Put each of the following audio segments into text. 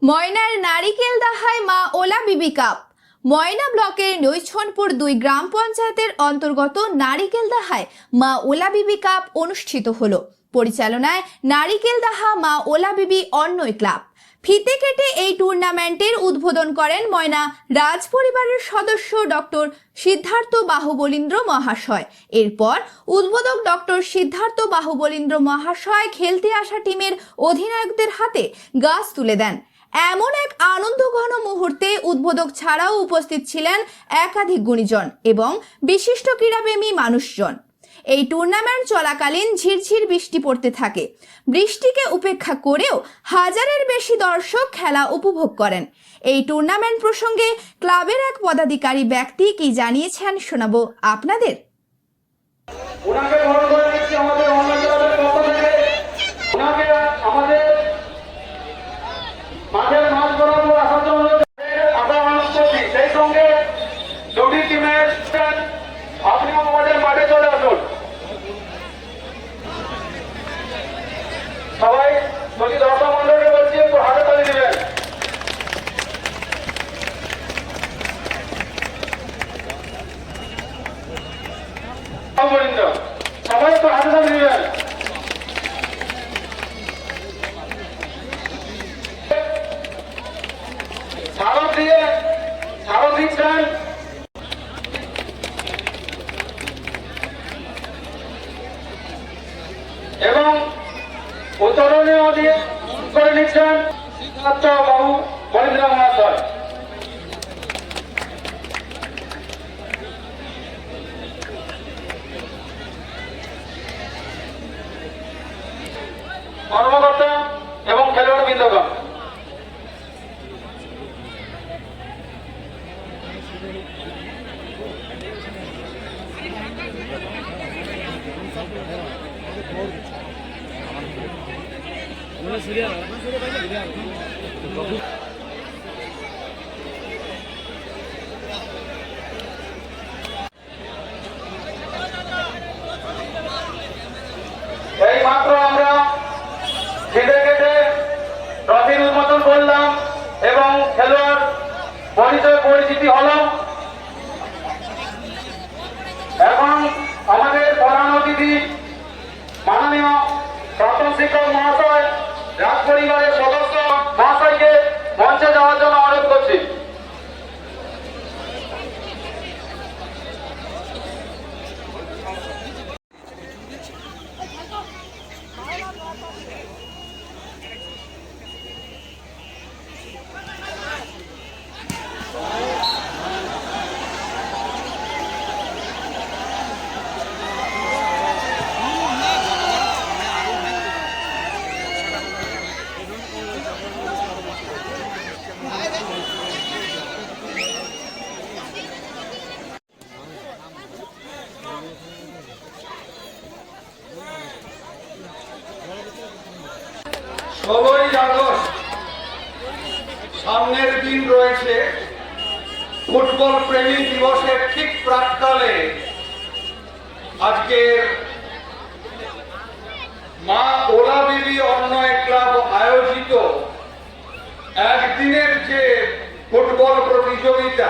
ময়নার নারিকেলদাহায় মা ওলা বিবি কাপ। ময়না ব্লকের নৈছনপুর 2 গ্রাম পঞ্চায়েতের অন্তর্গত নারিকেলদাহায় মা ওলা বিবি কাপ অনুষ্ঠিত হলো। পরিচালনায় নারিকেলদাহা মা ওলা বিবি অন্নয় ক্লাব। ফিতে কেটে এই টুর্নামেন্টের উদ্বোধন করেন ময়না রাজ পরিবারের সদস্য ডক্টর সিদ্ধার্থ বাহুবলীন্দ্র মহাশয়। এরপর উদ্বোধক ডক্টর সিদ্ধার্থ বাহুবলীন্দ্র মহাশয় খেলতে আসা টিমের অধিনায়কদের হাতে গাছ তুলে দেন। এমন এক আনন্দঘন মুহূর্তে উদ্বোধক ছাড়াও উপস্থিত ছিলেন একাধিক গুণীজন এবং বিশিষ্ট ক্রীড়াপ্রেমী মানুষজন। এই টুর্নামেন্ট চলাকালীন ঝিরঝির বৃষ্টি পড়তে থাকে। বৃষ্টিকে উপেক্ষা করেও হাজারের বেশি দর্শক খেলা উপভোগ করেন। এই টুর্নামেন্ট প্রসঙ্গে ক্লাবের এক পদাধিকারী ব্যক্তি কি জানিয়েছেন শোনাবো আপনাদের। সবাই যদি দর্শক মন্ডলকে বলছি একটু হাতে তালি দিবেন। সবাই একটু হাতে তালি দিবেন। স্মারক দিচ্ছেন এবং উত্তরণীয় দিয়ে করে নিচ্ছেন সিদ্ধার্থ বাহুবলীন্দ্র মহাশয়। কর্মকর্তা এবং খেলোয়াড় বৃন্দগণ, এই মাত্র আমরা ফিতে কেটে ট্রফির উন্মোচন করলাম এবং খেলোয়াড় পরিচিতি হলো। এখন আমাদের প্রধান অতিথি মাননীয় প্রাক্তন শিক্ষক মহাশয় রাজ পরিবারের সদস্য মহাশয়কে মঞ্চে যাওয়ার জন্য অনুরোধ করছি। ষোলোই আগস্ট সামনের দিন রয়েছে। ফুটবল প্রেমী দিবসের ঠিক প্রাক্কালে আজকে মা ওলা বিবি অন্নয় ক্লাব আয়োজিত একদিনের যে ফুটবল প্রতিযোগিতা,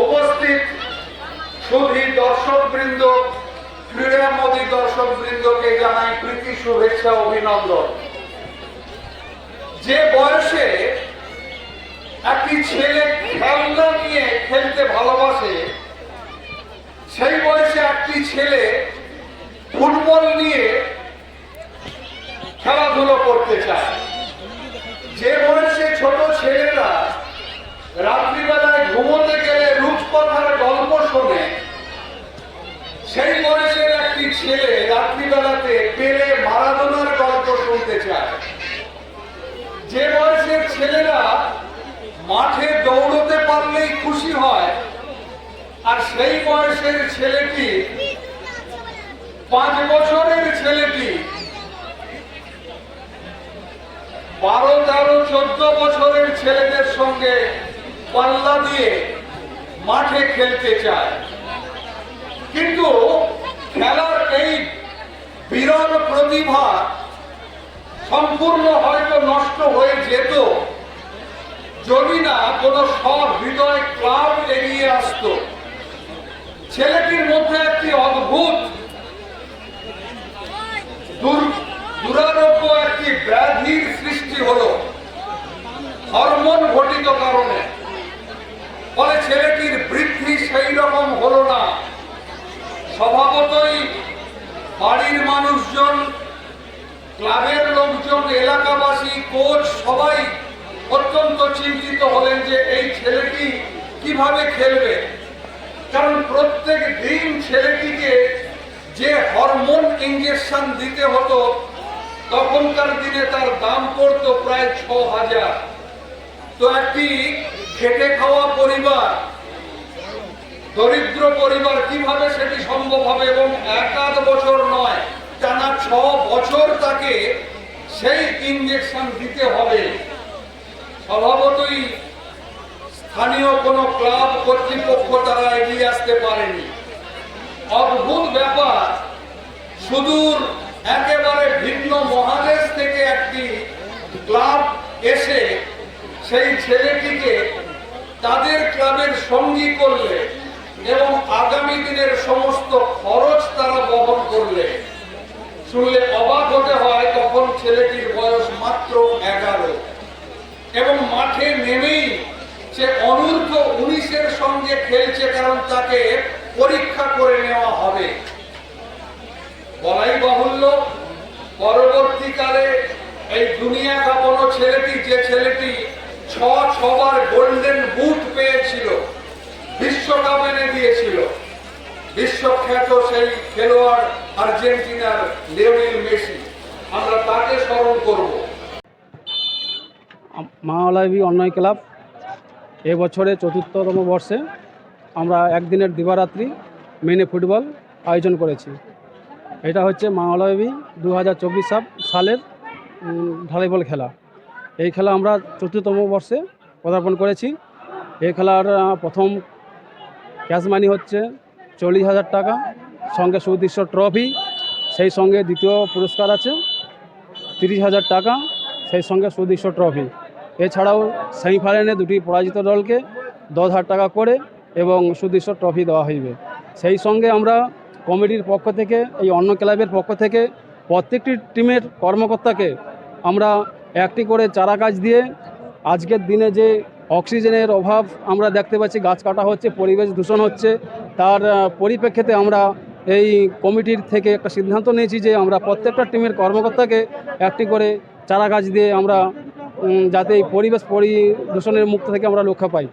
উপস্থিত সুধী দর্শকবৃন্দ, ক্রীড়ামোদী দর্শকবৃন্দকে জানাই প্রীতি শুভেচ্ছা অভিনন্দন। যে বয়সে একটি ছেলে খেলনা নিয়ে খেলতে ভালোবাসে, সেই বয়সে একটি ছেলে ফুটবল নিয়ে খেলাধুলো করতে চায়। যে বয়সে ছোট ছেলেরা রাত্রিবেলায় ঘুমোতে গেলে রূপকথার গল্প শোনে, সেই বয়সের একটি ছেলে রাত্রিবেলাতে পেলে মারাদোনার গল্প শুনতে চায়। যে বয়সের ছেলেরা মাঠে দৌড়তে পারলেই খুশি হয়, আর সেই বয়সের ছেলেটি 5 বছরের ছেলেটি 12, 13, 14 বছরের ছেলেদের সঙ্গে পাল্লা দিয়ে মাঠে খেলতে চায়। কিন্তু খেলার এই বিরল প্রতিভা সম্পূর্ণ হয়তো নষ্ট হয়ে যেত যদি না কোনো সহৃদয় ক্লাব এগিয়ে আসতো। ছেলেটির মধ্যে একটি অদ্ভুত দুরারোগ্য একটি ব্যাধির সৃষ্টি হলো হরমোন ঘটিত কারণে। ফলে ছেলেটির বৃদ্ধি সেই রকম হলো না। স্বভাবতই বাড়ির মানুষজন, ক্লাবের লোকজন, এলাকাবাসী, কোচ সবাই অত্যন্ত চিন্তিত হলেন যে এই ছেলেটি কিভাবে খেলবে। কারণ প্রত্যেক দিন ছেলেটিকে যে হরমোন ইঞ্জেকশন দিতে হতো তখনকার দিনে তার দাম পড়তো প্রায় ৬,০০০। তো একটি খেটে খাওয়া পরিবার, দরিদ্র পরিবার কিভাবে সেটি সম্ভব হবে? এবং এক বছর নয়, টানা ৬ বছর তাকে সেই ইঞ্জেকশন দিতে হবে। স্বভাবতই স্থানীয় কোনো ক্লাব কর্তৃপক্ষ তারা এগিয়ে আসতে পারেনি। অদ্ভুত ব্যাপার, সুদূর একেবারে ভিন্ন মহাদেশ থেকে একটি ক্লাব এসে সেই ছেলেটিকে তাদের ক্লাবের সঙ্গী করলে এবং আগামী দিনের সমস্ত খরচ তারা বহন করলে। শুনলে অবাক হতে হয়, তখন ছেলেটির বয়স মাত্র 11 এবং মাঠে নেমেই সে অনূর্ধ্ব 19-এর সঙ্গে খেলছে, কারণ তাকে পরীক্ষা করে নেওয়া হবে। বলাই বাহুল্য, পরবর্তীকালে এই দুনিয়া কাঁপানো ছেলেটি, যে ছেলেটি ৬বার গোল্ডেন বুট পেয়েছিল, বিশ্বকাপ এনে দিয়েছিল, বিশ্বখ্যাত সেই খেলোয়াড় আর্জেন্টিনার লিওনেল মেসি, আমরা তাকে স্মরণ করব। মা ওলাবি অন্যায় ক্লাব এবছরে ৪র্থতম বর্ষে আমরা একদিনের দিবারাত্রি মিনি ফুটবল আয়োজন করেছি। এটা হচ্ছে মা ওলাবি ২০২৪ সালের ঢালাইবল খেলা। এই খেলা আমরা ৪র্থতম বর্ষে পদার্পণ করেছি। এই খেলার প্রথম ক্যাশ মানি হচ্ছে ৪০,০০০ টাকা, সঙ্গে সুদৃশ্য ট্রফি, সেই সঙ্গে দ্বিতীয় পুরস্কার আছে ৩০,০০০ টাকা, সেই সঙ্গে সুদৃশ্য ট্রফি। এছাড়াও সেমিফাইনালে দুটি পরাজিত দলকে ১০,০০০ টাকা করে এবং সুদৃশ্য ট্রফি দেওয়া হইবে। সেই সঙ্গে আমরা কমিটির পক্ষ থেকে, এই অন্য ক্লাবের পক্ষ থেকে প্রত্যেকটি টিমের কর্মকর্তাকে আমরা একটি করে চারা গাছ দিয়ে, আজকের দিনে যে অক্সিজেনের অভাব আমরা দেখতে পাচ্ছি, গাছ কাটা হচ্ছে, পরিবেশ দূষণ হচ্ছে, তার পরিপ্রেক্ষিতে আমরা এই কমিটির থেকে একটা সিদ্ধান্ত নিয়েছি যে আমরা প্রত্যেকটা টিমের কর্মকর্তাকে একটি করে চারা গাছ দিয়ে আমরা যাতে এই পরিবেশ দূষণের মুক্ত থেকে আমরা রক্ষা পাই।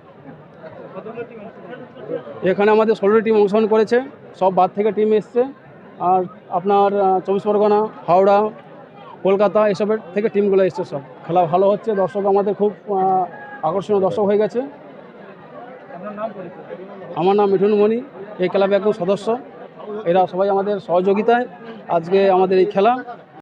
এখানে আমাদের 16টি টিম অংশগ্রহণ করেছে, সব বাদ থেকে টিম এসছে। আর আপনার 24 পরগনা, হাওড়া, কলকাতা এসবের থেকে টিমগুলো এসছে। সব খেলা ভালো হচ্ছে, দর্শক আমাদের খুব আকর্ষণীয় দর্শক হয়ে গেছে। আমার নাম মিঠুন মণি, এই ক্লাবে একজন সদস্য। এরা সবাই আমাদের সহযোগিতায় আজকে আমাদের এই খেলা